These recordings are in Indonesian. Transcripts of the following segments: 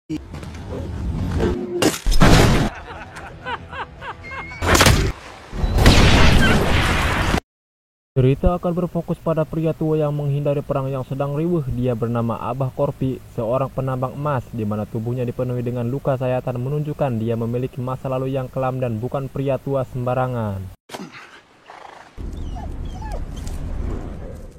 Cerita akan berfokus pada pria tua yang menghindari perang yang sedang riuh. Dia bernama Abah Korpi, seorang penambang emas, di mana tubuhnya dipenuhi dengan luka sayatan menunjukkan dia memiliki masa lalu yang kelam dan bukan pria tua sembarangan.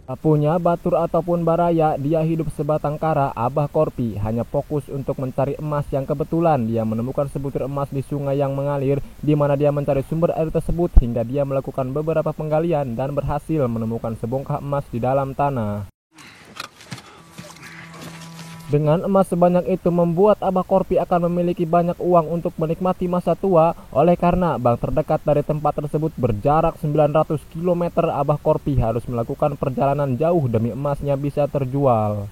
Tak punya batur ataupun baraya, dia hidup sebatang kara. Abah Korpi hanya fokus untuk mencari emas yang kebetulan dia menemukan sebutir emas di sungai yang mengalir, di mana dia mencari sumber air tersebut hingga dia melakukan beberapa penggalian dan berhasil menemukan sebongkah emas di dalam tanah. Dengan emas sebanyak itu membuat Abah Korpi akan memiliki banyak uang untuk menikmati masa tua. Oleh karena bank terdekat dari tempat tersebut berjarak 900 km, Abah Korpi harus melakukan perjalanan jauh demi emasnya bisa terjual.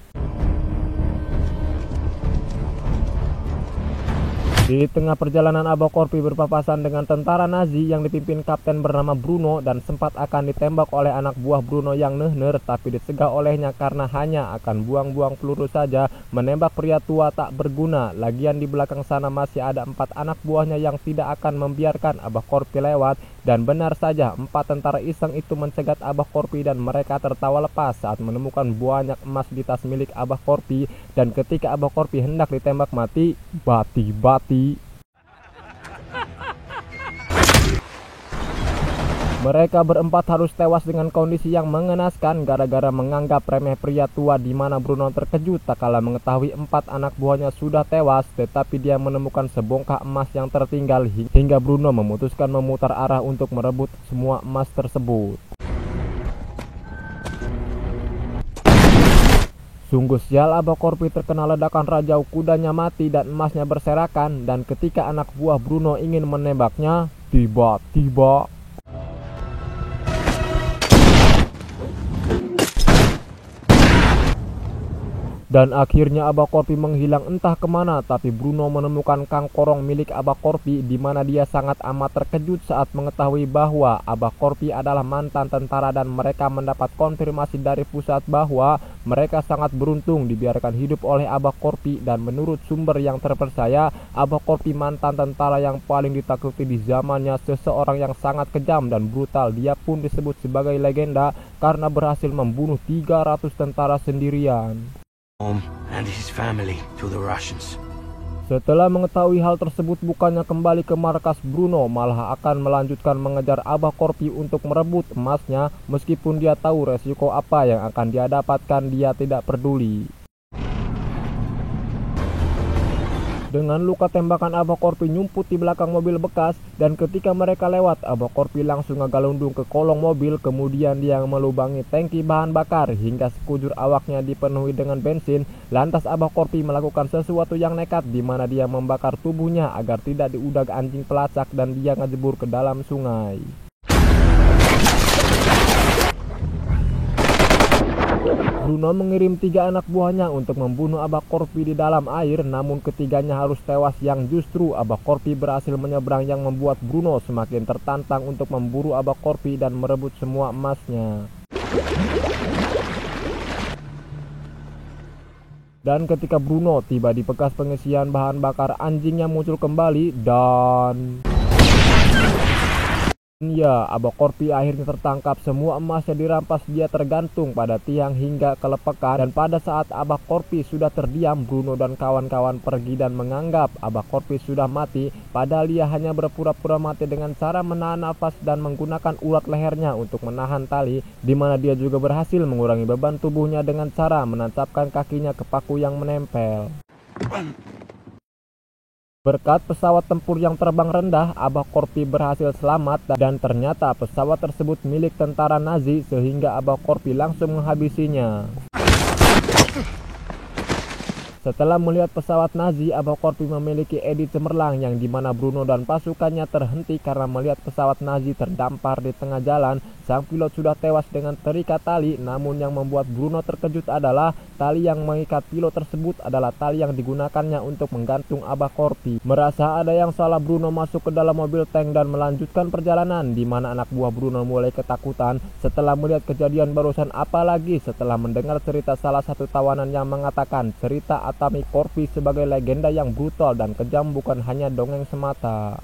Di tengah perjalanan, Abah Korpi berpapasan dengan tentara Nazi yang dipimpin kapten bernama Bruno dan sempat akan ditembak oleh anak buah Bruno yang neuner, tapi dicegah olehnya karena hanya akan buang-buang peluru saja menembak pria tua tak berguna. Lagian di belakang sana masih ada 4 anak buahnya yang tidak akan membiarkan Abah Korpi lewat. Dan benar saja, 4 tentara iseng itu mencegat Abah Korpi dan mereka tertawa lepas saat menemukan banyak emas di tas milik Abah Korpi. Dan ketika Abah Korpi hendak ditembak mati, bati-bati mereka berempat harus tewas dengan kondisi yang mengenaskan gara-gara menganggap remeh pria tua, di mana Bruno terkejut tak kala mengetahui 4 anak buahnya sudah tewas, tetapi dia menemukan sebongkah emas yang tertinggal hingga Bruno memutuskan memutar arah untuk merebut semua emas tersebut. Sungguh sial, Abah Korpi terkena ledakan rajau, kudanya mati dan emasnya berserakan, dan ketika anak buah Bruno ingin menembaknya, tiba-tiba dan akhirnya Abah Korpi menghilang entah kemana. Tapi Bruno menemukan kang korong milik Abah Korpi, di mana dia sangat amat terkejut saat mengetahui bahwa Abah Korpi adalah mantan tentara, dan mereka mendapat konfirmasi dari pusat bahwa mereka sangat beruntung dibiarkan hidup oleh Abah Korpi. Dan menurut sumber yang terpercaya, Abah Korpi mantan tentara yang paling ditakuti di zamannya, seseorang yang sangat kejam dan brutal. Dia pun disebut sebagai legenda karena berhasil membunuh 300 tentara sendirian. And his family to the Russians. Setelah mengetahui hal tersebut, bukannya kembali ke markas Bruno, malah akan melanjutkan mengejar Abah Korpi untuk merebut emasnya. Meskipun dia tahu resiko apa yang akan dia dapatkan, dia tidak peduli. Dengan luka tembakan, Abah Korpi nyumput di belakang mobil bekas, dan ketika mereka lewat, Abah Korpi langsung ngegalundung ke kolong mobil. Kemudian dia melubangi tangki bahan bakar hingga sekujur awaknya dipenuhi dengan bensin. Lantas Abah Korpi melakukan sesuatu yang nekat, di mana dia membakar tubuhnya agar tidak diudag anjing pelacak, dan dia ngejebur ke dalam sungai. Bruno mengirim 3 anak buahnya untuk membunuh Abah Korpi di dalam air, namun ketiganya harus tewas, yang justru Abah Korpi berhasil menyeberang, yang membuat Bruno semakin tertantang untuk memburu Abah Korpi dan merebut semua emasnya. Dan ketika Bruno tiba di bekas pengisian bahan bakar, anjingnya muncul kembali dan ya, Abah Korpi akhirnya tertangkap. Semua emasnya dirampas, dia tergantung pada tiang hingga kelepekan. Dan pada saat Abah Korpi sudah terdiam, Bruno dan kawan-kawan pergi dan menganggap Abah Korpi sudah mati. Padahal dia hanya berpura-pura mati dengan cara menahan nafas dan menggunakan urat lehernya untuk menahan tali, di mana dia juga berhasil mengurangi beban tubuhnya dengan cara menancapkan kakinya ke paku yang menempel. Berkat pesawat tempur yang terbang rendah, Abah Korpi berhasil selamat, dan ternyata pesawat tersebut milik tentara Nazi, sehingga Abah Korpi langsung menghabisinya. Setelah melihat pesawat Nazi, Abah Korpi memiliki ide cemerlang, yang dimana Bruno dan pasukannya terhenti karena melihat pesawat Nazi terdampar di tengah jalan. Sang pilot sudah tewas dengan terikat tali, namun yang membuat Bruno terkejut adalah tali yang mengikat pilot tersebut adalah tali yang digunakannya untuk menggantung Abah Korpi. Merasa ada yang salah, Bruno masuk ke dalam mobil tank dan melanjutkan perjalanan, di mana anak buah Bruno mulai ketakutan setelah melihat kejadian barusan, apalagi setelah mendengar cerita salah satu tawanan yang mengatakan cerita menghatami Corby sebagai legenda yang brutal dan kejam, bukan hanya dongeng semata.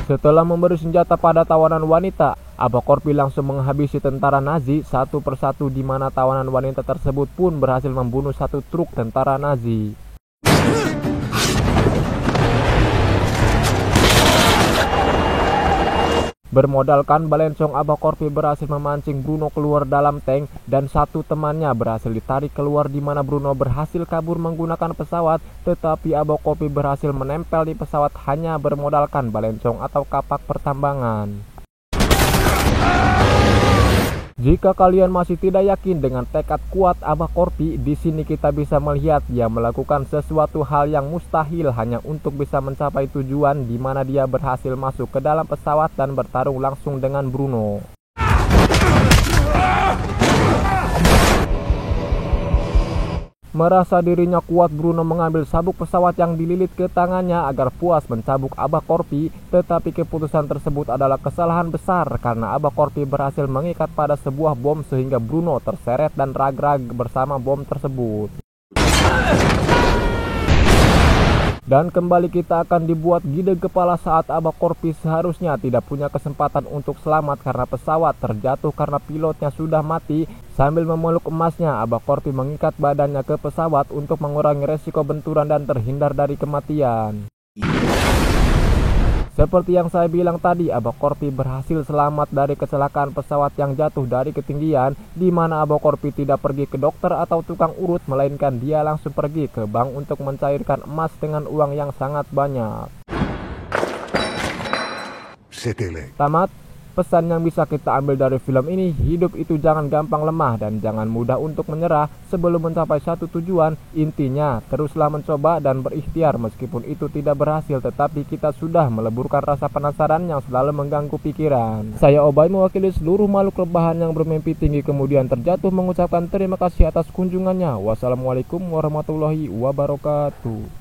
Setelah memberi senjata pada tawanan wanita, Aba Corby langsung menghabisi tentara Nazi satu persatu, di mana tawanan wanita tersebut pun berhasil membunuh satu truk tentara Nazi. Bermodalkan balencong, Aba Corby berhasil memancing Bruno keluar dalam tank dan satu temannya berhasil ditarik keluar, di mana Bruno berhasil kabur menggunakan pesawat, tetapi Aba Corby berhasil menempel di pesawat hanya bermodalkan balencong atau kapak pertambangan. Jika kalian masih tidak yakin dengan tekad kuat Aba Corby, di sini kita bisa melihat dia melakukan sesuatu hal yang mustahil hanya untuk bisa mencapai tujuan, di mana dia berhasil masuk ke dalam pesawat dan bertarung langsung dengan Bruno. Merasa dirinya kuat, Bruno mengambil sabuk pesawat yang dililit ke tangannya agar puas mencabuk Aba Corby, tetapi keputusan tersebut adalah kesalahan besar karena Aba Corby berhasil mengikat pada sebuah bom sehingga Bruno terseret dan rag-rag bersama bom tersebut. Dan kembali kita akan dibuat gede kepala saat Aba Corby seharusnya tidak punya kesempatan untuk selamat karena pesawat terjatuh karena pilotnya sudah mati. Sambil memeluk emasnya, Aba Corby mengikat badannya ke pesawat untuk mengurangi resiko benturan dan terhindar dari kematian. Seperti yang saya bilang tadi, Aba Corby berhasil selamat dari kecelakaan pesawat yang jatuh dari ketinggian, di mana Aba Corby tidak pergi ke dokter atau tukang urut, melainkan dia langsung pergi ke bank untuk mencairkan emas dengan uang yang sangat banyak. Tamat. Pesan yang bisa kita ambil dari film ini, hidup itu jangan gampang lemah dan jangan mudah untuk menyerah sebelum mencapai satu tujuan. Intinya, teruslah mencoba dan berikhtiar meskipun itu tidak berhasil, tetapi kita sudah meleburkan rasa penasaran yang selalu mengganggu pikiran. Saya Obay, mewakili seluruh makhluk rebahan yang bermimpi tinggi kemudian terjatuh, mengucapkan terima kasih atas kunjungannya. Wassalamualaikum warahmatullahi wabarakatuh.